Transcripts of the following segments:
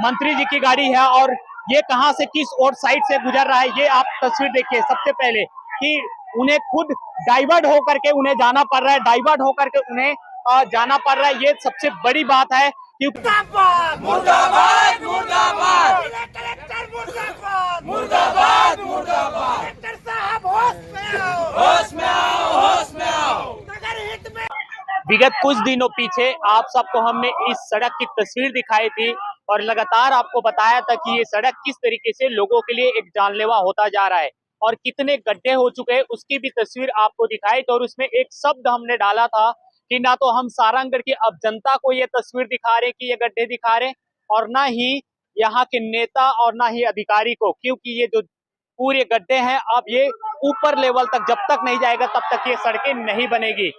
मंत्री जी की गाड़ी है और ये कहां से किस और साइड से गुजर रहा है ये आप तस्वीर देखिए। सबसे पहले कि उन्हें खुद डाइवर्ट होकर के उन्हें जाना पड़ रहा है, डाइवर्ट होकर के उन्हें जाना पड़ रहा है। ये सबसे बड़ी बात है कि मुर्दाबाद मुर्दाबाद मुर्दाबाद कलेक्टर मुर्दाबाद मुर्दाबाद मुर्दाबाद कलेक्टर साहब होश में आओ होश में आओ होश में आओ नगर हित में। विगत कुछ दिनों पीछे आप सबको हमने इस सड़क की तस्वीर दिखाई थी और लगातार आपको बताया था कि ये सड़क किस तरीके से लोगों के लिए एक जानलेवा होता जा रहा है और कितने गड्ढे हो चुके हैं उसकी भी तस्वीर आपको दिखाई थी। और उसमें एक शब्द हमने डाला था कि ना तो हम सारंगगढ़ की अब जनता को ये तस्वीर दिखा रहे कि ये गड्ढे दिखा रहे और ना ही यहाँ के नेता और ना ही अधिकारी को, क्योंकि ये जो पूरे गड्ढे हैं अब ये ऊपर लेवल तक जब तक नहीं जाएगा तब तक ये सड़कें नहीं बनेगी।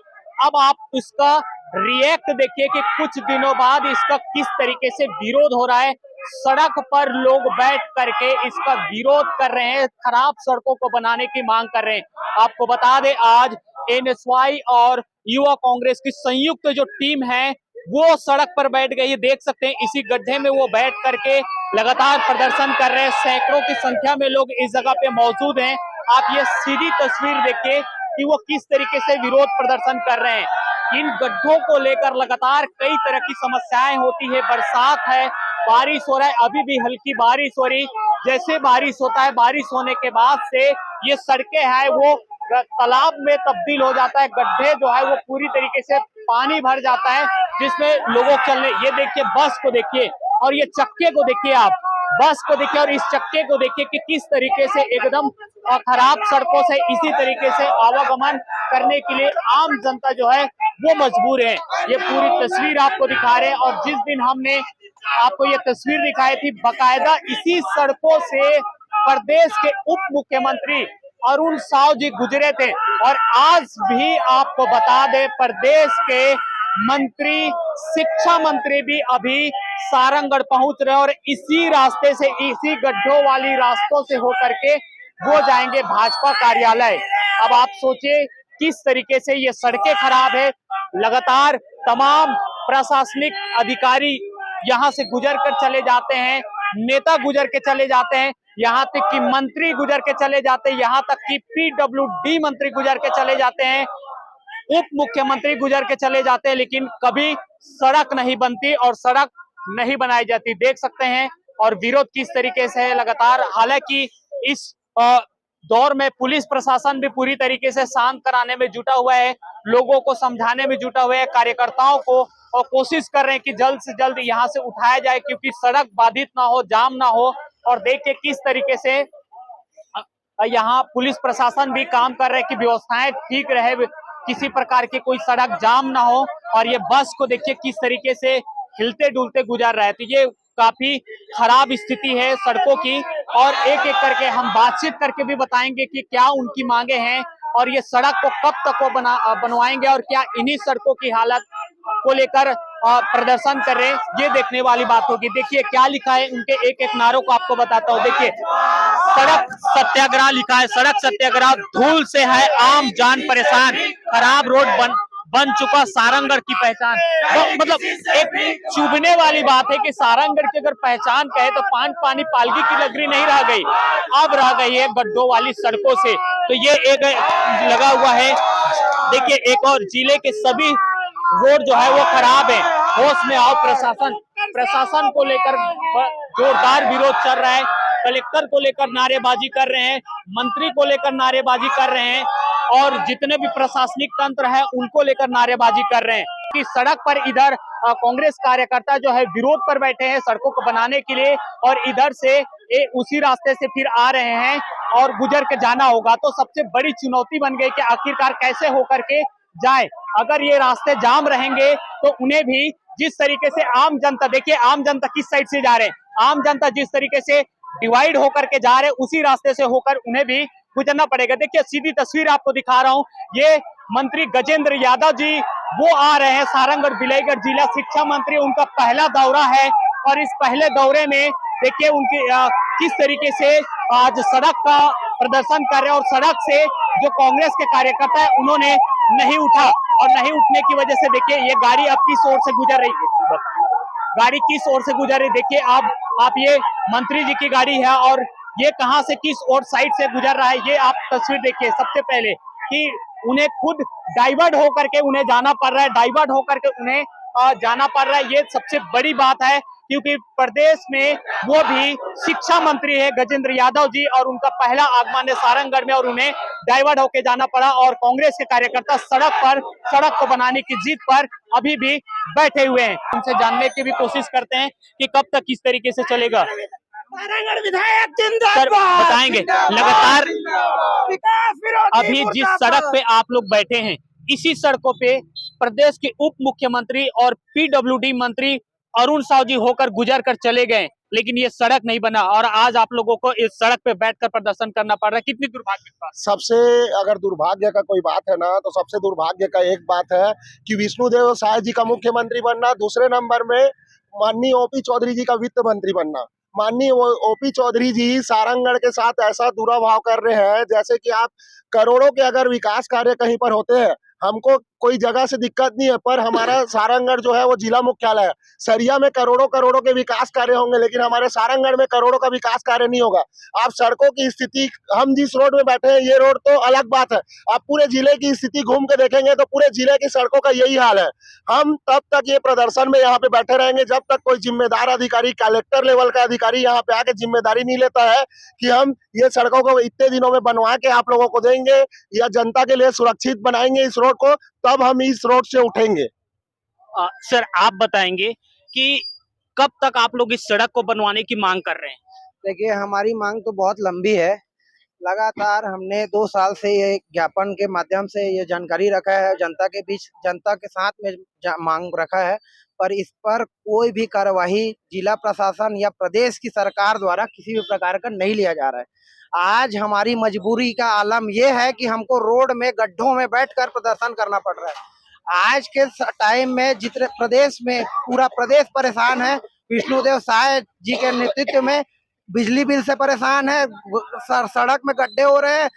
अब आप इसका रिएक्ट देखिए कि कुछ दिनों बाद इसका किस तरीके से विरोध हो रहा है। सड़क पर लोग बैठ करके इसका विरोध कर रहे हैं, खराब सड़कों को बनाने की मांग कर रहे हैं। आपको बता दें आज एनएसवाई और युवा कांग्रेस की संयुक्त जो टीम है वो सड़क पर बैठ गई है। देख सकते हैं इसी गड्ढे में वो बैठ करके लगातार प्रदर्शन कर रहे हैं। सैकड़ों की संख्या में लोग इस जगह पे मौजूद हैं। आप ये सीधी तस्वीर देखिए कि वो किस तरीके से विरोध प्रदर्शन कर रहे हैं। इन गड्ढों को लेकर लगातार कई तरह की समस्याएं होती है। बरसात है, बारिश हो रहा है, अभी भी हल्की बारिश हो रही। जैसे बारिश होता है, बारिश होने के बाद से ये सड़कें हैं वो तालाब में तब्दील हो जाता है। गड्ढे जो है वो पूरी तरीके से पानी भर जाता है जिसमें लोगों चलने, ये देखिए बस को देखिए और ये चक्के को देखिए, आप बस को देखिए और इस चक्के को देखिए कि किस तरीके से एकदम खराब सड़कों से इसी तरीके से आवागमन करने के लिए आम जनता जो है वो मजबूर है। ये पूरी तस्वीर आपको दिखा रहे हैं और जिस दिन हमने आपको ये तस्वीर दिखाई थी बकायदा इसी सड़कों से प्रदेश के उप मुख्यमंत्री अरुण साव जी गुजरे थे। और आज भी आपको बता दें प्रदेश के मंत्री, शिक्षा मंत्री भी अभी सारंगगढ़ पहुंच रहे हैं और इसी रास्ते से, इसी गड्ढों वाली रास्तों से होकर के वो जाएंगे भाजपा कार्यालय। अब आप सोचिए किस तरीके से ये सड़कें खराब है। लगातार तमाम प्रशासनिक अधिकारी यहाँ से गुजर कर चले जाते हैं, नेता गुजर के चले जाते हैं, यहाँ तक कि मंत्री गुजर के चले जाते हैं, यहाँ तक कि पीडब्ल्यूडी मंत्री गुजर के चले जाते हैं, उप मुख्यमंत्री गुजर के चले जाते हैं, लेकिन कभी सड़क नहीं बनती और सड़क नहीं बनाई जाती। देख सकते हैं और विरोध किस तरीके से है लगातार। हालांकि इस दौर में पुलिस प्रशासन भी पूरी तरीके से शांत कराने में जुटा हुआ है, लोगों को समझाने में जुटा हुआ है, कार्यकर्ताओं को और कोशिश कर रहे हैं कि जल्द से जल्द यहाँ से उठाया जाए क्योंकि सड़क बाधित ना हो, जाम ना हो। और देखिए किस तरीके से यहाँ पुलिस प्रशासन भी काम कर रहे हैं कि व्यवस्थाएं ठीक रहे, किसी प्रकार की कोई सड़क जाम ना हो। और ये बस को देखिए किस तरीके से हिलते डुलते गुजर रहे हैं। तो ये काफी खराब स्थिति है सड़कों की और एक एक करके हम बातचीत करके भी बताएंगे कि क्या उनकी मांगे हैं और ये सड़क को कब तक वो बनवाएंगे और क्या इन्हीं सड़कों की हालत को लेकर प्रदर्शन कर रहे हैं, ये देखने वाली बात होगी। देखिए क्या लिखा है उनके एक एक नारों को आपको बताता हूँ। देखिए सड़क सत्याग्रह लिखा है, सड़क सत्याग्रह, धूल से है आम जान परेशान, खराब रोड बन चुका सारंगगढ़ की पहचान। मतलब एक चुभने वाली बात है कि सारंगगढ़ की अगर पहचान कहे तो पानी पालगी की नगरी नहीं रह गई, अब रह गई है गड्ढों वाली सड़कों से। तो ये एक लगा हुआ है। देखिए एक और, जिले के सभी रोड जो है वो खराब है, होश में आओ प्रशासन। प्रशासन को लेकर जोरदार विरोध चल रहा है, कलेक्टर को लेकर नारेबाजी कर रहे हैं, मंत्री को लेकर नारेबाजी कर रहे हैं और जितने भी प्रशासनिक तंत्र है उनको लेकर नारेबाजी कर रहे हैं कि सड़क पर इधर कांग्रेस कार्यकर्ता जो है विरोध पर बैठे हैं सड़कों को बनाने के लिए और इधर से उसी रास्ते से फिर आ रहे हैं और गुजर के जाना होगा। तो सबसे बड़ी चुनौती बन गई कि आखिरकार कैसे होकर के जाए। अगर ये रास्ते जाम रहेंगे तो उन्हें भी जिस तरीके से आम जनता, देखिए आम जनता किस साइड से जा रहे हैं, आम जनता जिस तरीके से डिवाइड होकर के जा रहे हैं उसी रास्ते से होकर उन्हें भी गुजरना पड़ेगा। देखिए सीधी तस्वीर आपको दिखा रहा हूं, ये मंत्री गजेंद्र यादव जी वो आ रहे हैं सारंगगढ़ विलयगढ़ जिला शिक्षा मंत्री, उनका पहला दौरा है और इस पहले दौरे में देखिए उनकी किस तरीके से आज सड़क का प्रदर्शन कर रहे हैं और सड़क से जो कांग्रेस के कार्यकर्ता है उन्होंने नहीं उठा और नहीं उठने की वजह से देखिए ये गाड़ी अब किस ओर से गुजर रही है, गाड़ी किस ओर से गुजर रही, देखिए आप आप ये मंत्री जी की गाड़ी है और ये कहां से किस और साइड से गुजर रहा है ये आप तस्वीर देखिए। सबसे पहले कि उन्हें खुद डाइवर्ट होकर के उन्हें जाना पड़ रहा है, डाइवर्ट होकर के उन्हें जाना पड़ रहा है, ये सबसे बड़ी बात है क्योंकि प्रदेश में वो भी शिक्षा मंत्री है गजेंद्र यादव जी और उनका पहला आगमन है सारंगगढ़ में और उन्हें डाइवर्ट होकर जाना पड़ा और कांग्रेस के कार्यकर्ता सड़क को बनाने की जिद पर अभी भी बैठे हुए हैं। उनसे जानने की भी कोशिश करते हैं कि कब तक किस तरीके से चलेगा। सारंगढ़ विधायक सर जिंदाबाद बताएंगे लगातार विकास विरोधी अभी जिस सड़क पे आप लोग बैठे हैं इसी सड़कों पे प्रदेश के उप मुख्यमंत्री और पीडब्ल्यूडी मंत्री अरुण साव जी होकर गुजर कर चले गए, लेकिन ये सड़क नहीं बना और आज आप लोगों को इस सड़क पे बैठकर प्रदर्शन करना पड़ रहा है। कितनी दुर्भाग्य की बात। सबसे अगर दुर्भाग्य का कोई बात है ना तो सबसे दुर्भाग्य का एक बात है कि विष्णुदेव साय जी का मुख्यमंत्री बनना, दूसरे नंबर में माननीय ओपी चौधरी जी का वित्त मंत्री बनना। माननीय ओपी चौधरी जी सारंगगढ़ के साथ ऐसा दुराभाव कर रहे हैं जैसे कि आप करोड़ों के अगर विकास कार्य कहीं पर होते हैं, हमको कोई जगह से दिक्कत नहीं है, पर हमारा सारंगगढ़ जो है वो जिला मुख्यालय है। सरिया में करोड़ों करोड़ों के विकास कार्य होंगे लेकिन हमारे सारंगगढ़ में करोड़ों का विकास कार्य नहीं होगा। आप सड़कों की स्थिति, हम जिस रोड में बैठे हैं ये रोड तो अलग बात है, आप पूरे जिले की स्थिति घूम के देखेंगे तो पूरे जिले की सड़कों का यही हाल है। हम तब तक ये प्रदर्शन में यहाँ पे बैठे रहेंगे जब तक कोई जिम्मेदार अधिकारी, कलेक्टर लेवल का अधिकारी यहाँ पे आके जिम्मेदारी नहीं लेता है कि हम ये सड़कों को इतने दिनों में बनवा के आप लोगों को देंगे या जनता के लिए सुरक्षित बनाएंगे इस रोड को, तब हम इस रोड से उठेंगे। सर आप बताएंगे कि कब तक आप लोग इस सड़क को बनवाने की मांग कर रहे हैं। देखिए हमारी मांग तो बहुत लंबी है। लगातार हमने 2 साल से ये ज्ञापन के माध्यम से ये जानकारी रखा है, जनता के बीच, जनता के साथ में मांग रखा है, पर इस पर कोई भी कार्यवाही जिला प्रशासन या प्रदेश की सरकार द्वारा किसी भी प्रकार का नहीं लिया जा रहा है। आज हमारी मजबूरी का आलम यह है कि हमको रोड में गड्ढों में बैठकर प्रदर्शन करना पड़ रहा है। आज के टाइम में जितने प्रदेश में पूरा प्रदेश परेशान है, विष्णुदेव साय जी के नेतृत्व में बिजली बिल से परेशान है, सड़क में गड्ढे हो रहे हैं,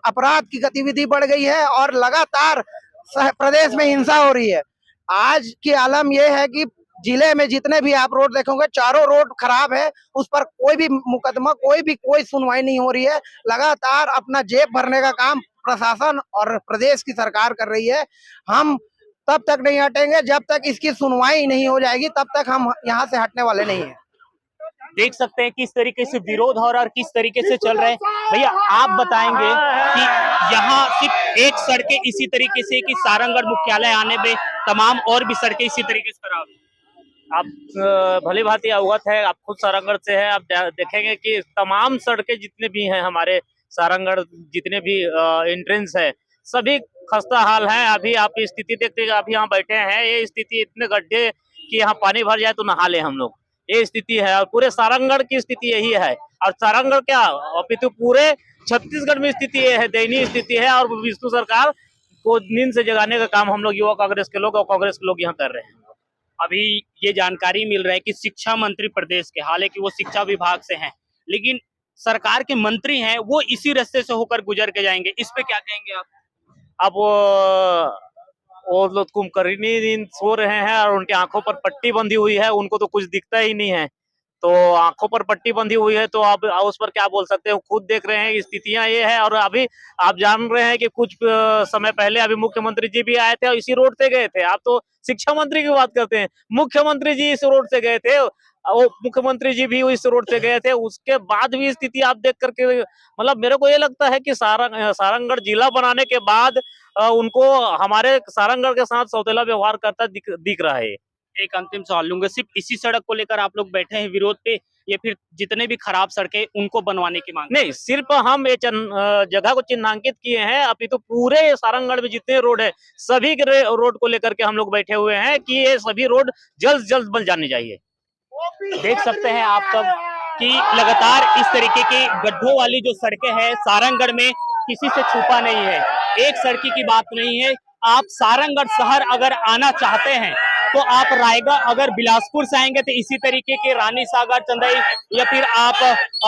अपराध की गतिविधि बढ़ गई है और लगातार प्रदेश में हिंसा हो रही है। आज की आलम यह है कि जिले में जितने भी आप रोड देखोगे चारों रोड खराब है, उस पर कोई भी मुकदमा, कोई सुनवाई नहीं हो रही है। लगातार अपना जेब भरने का काम प्रशासन और प्रदेश की सरकार कर रही है। हम तब तक नहीं हटेंगे जब तक इसकी सुनवाई नहीं हो जाएगी, तब तक हम यहाँ से हटने वाले नहीं हैं। देख सकते हैं किस तरीके से विरोध हो रहा है और किस तरीके से चल रहे हैं। भैया आप बताएंगे कि यहाँ सिर्फ एक सड़कें इसी तरीके से कि सारंगगढ़ मुख्यालय आने में तमाम और भी सड़कें इसी तरीके से खराब है। आप भली भांति अवगत है, आप खुद सारंगगढ़ से हैं, आप देखेंगे कि तमाम सड़कें जितने भी हैं हमारे सारंगगढ़, जितने भी एंट्रेंस है सभी खस्ता हाल है। अभी आप स्थिति देखते हैं, अभी यहाँ बैठे हैं, ये स्थिति इतने गड्ढे कि यहाँ पानी भर जाए तो नहा ले हम लोग, ये स्थिति है। और पूरे सारंगगढ़ की स्थिति यही है। और सारंगगढ़ क्या अपितु पूरे छत्तीसगढ़ में स्थिति ये है, दयनीय स्थिति है। और विष्णु सरकार को नींद से जगाने का काम हम लोग युवा कांग्रेस के लोग और कांग्रेस के लोग यहाँ कर रहे हैं। अभी ये जानकारी मिल रहा है कि शिक्षा मंत्री प्रदेश के, हालांकि वो शिक्षा विभाग से हैं, लेकिन सरकार के मंत्री हैं वो इसी रास्ते से होकर गुजर के जाएंगे, इस पे क्या कहेंगे आप? अब वो लोग कुंभकर्णी नींद सो रहे हैं और उनकी आंखों पर पट्टी बंधी हुई है, उनको तो कुछ दिखता ही नहीं है। तो आंखों पर पट्टी बंधी हुई है तो आप उस पर क्या बोल सकते हैं, खुद देख रहे हैं स्थितियां ये है। और अभी आप जान रहे हैं कि कुछ समय पहले अभी मुख्यमंत्री जी भी आए थे और इसी रोड से गए थे। आप तो शिक्षा मंत्री की बात करते हैं, मुख्यमंत्री जी इस रोड से गए थे, वो मुख्यमंत्री जी भी इस रोड से गए थे, उसके बाद भी स्थिति आप देख करके मतलब मेरे को ये लगता है कि सारंगगढ़ जिला बनाने के बाद उनको हमारे सारंगगढ़ के साथ सौतेला व्यवहार करता दिख रहा है। एक अंतिम सवाल लूंगा, सिर्फ इसी सड़क को लेकर आप लोग बैठे हैं विरोध पे या फिर जितने भी खराब सड़कें उनको बनवाने की मांग? नहीं, सिर्फ हम ये जगह को चिन्हांकित किए हैं, अभी तो पूरे सारंगगढ़ में जितने रोड है सभी रोड को लेकर के हम लोग बैठे हुए हैं कि ये सभी रोड जल्द जल्द बन जाने चाहिए। देख सकते हैं आप सब कि लगातार इस तरीके की गड्ढों वाली जो सड़कें हैं सारंगगढ़ में किसी से छुपा नहीं है। एक सड़की की बात नहीं है, आप सारंगगढ़ शहर अगर आना चाहते हैं तो आप रायगढ़, अगर बिलासपुर से आएंगे तो इसी तरीके के रानी सागर, चंदई या फिर आप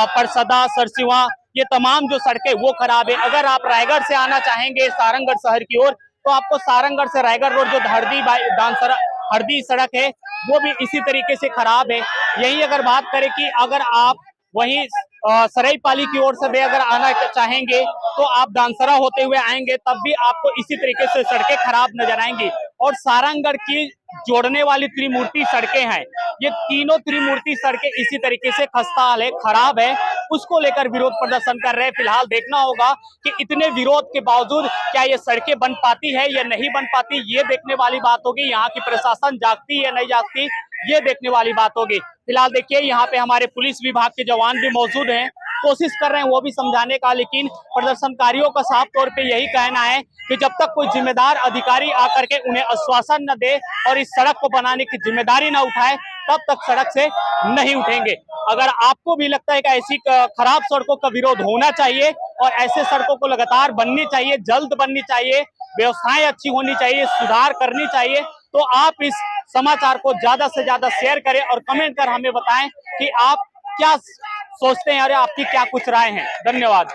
परसदा, सरसिवा, ये तमाम जो सड़कें वो खराब है। अगर आप रायगढ़ से आना चाहेंगे सारंगगढ़ शहर की ओर तो आपको सारंगगढ़ से रायगढ़ रोड जो हरदी दानसरा हरदी सड़क है वो भी इसी तरीके से खराब है। यही अगर बात करें कि अगर आप वहीं सरायपाली की ओर से भी अगर आना चाहेंगे तो आप दानसरा होते हुए आएंगे तब भी आपको इसी तरीके से सड़कें खराब नजर आएंगी। और सारंगगढ़ की जोड़ने वाली त्रिमूर्ति सड़कें हैं, ये तीनों त्रिमूर्ति सड़कें इसी तरीके से खस्ताहाल है, खराब है, उसको लेकर विरोध प्रदर्शन कर रहे हैं। फिलहाल देखना होगा कि इतने विरोध के बावजूद क्या ये सड़कें बन पाती है या नहीं बन पाती, ये देखने वाली बात होगी। यहाँ की प्रशासन जागती है या नहीं जागती, ये देखने वाली बात होगी। फिलहाल देखिए यहाँ पे हमारे पुलिस विभाग के जवान भी मौजूद हैं, कोशिश कर रहे हैं वो भी समझाने का, लेकिन प्रदर्शनकारियों का साफ तौर पे यही कहना है कि जब तक कोई जिम्मेदार अधिकारी आकर के उन्हें आश्वासन न दे और इस सड़क को बनाने की जिम्मेदारी न उठाए तब तक सड़क से नहीं उठेंगे। अगर आपको भी लगता है कि ऐसी खराब सड़कों का विरोध होना चाहिए और ऐसे सड़कों को लगातार बननी चाहिए, जल्द बननी चाहिए, व्यवस्थाएं अच्छी होनी चाहिए, सुधार करनी चाहिए, तो आप इस समाचार को ज्यादा से ज्यादा शेयर करें और कमेंट कर हमें बताएं कि आप क्या सोचते हैं और आपकी क्या कुछ राय है। धन्यवाद।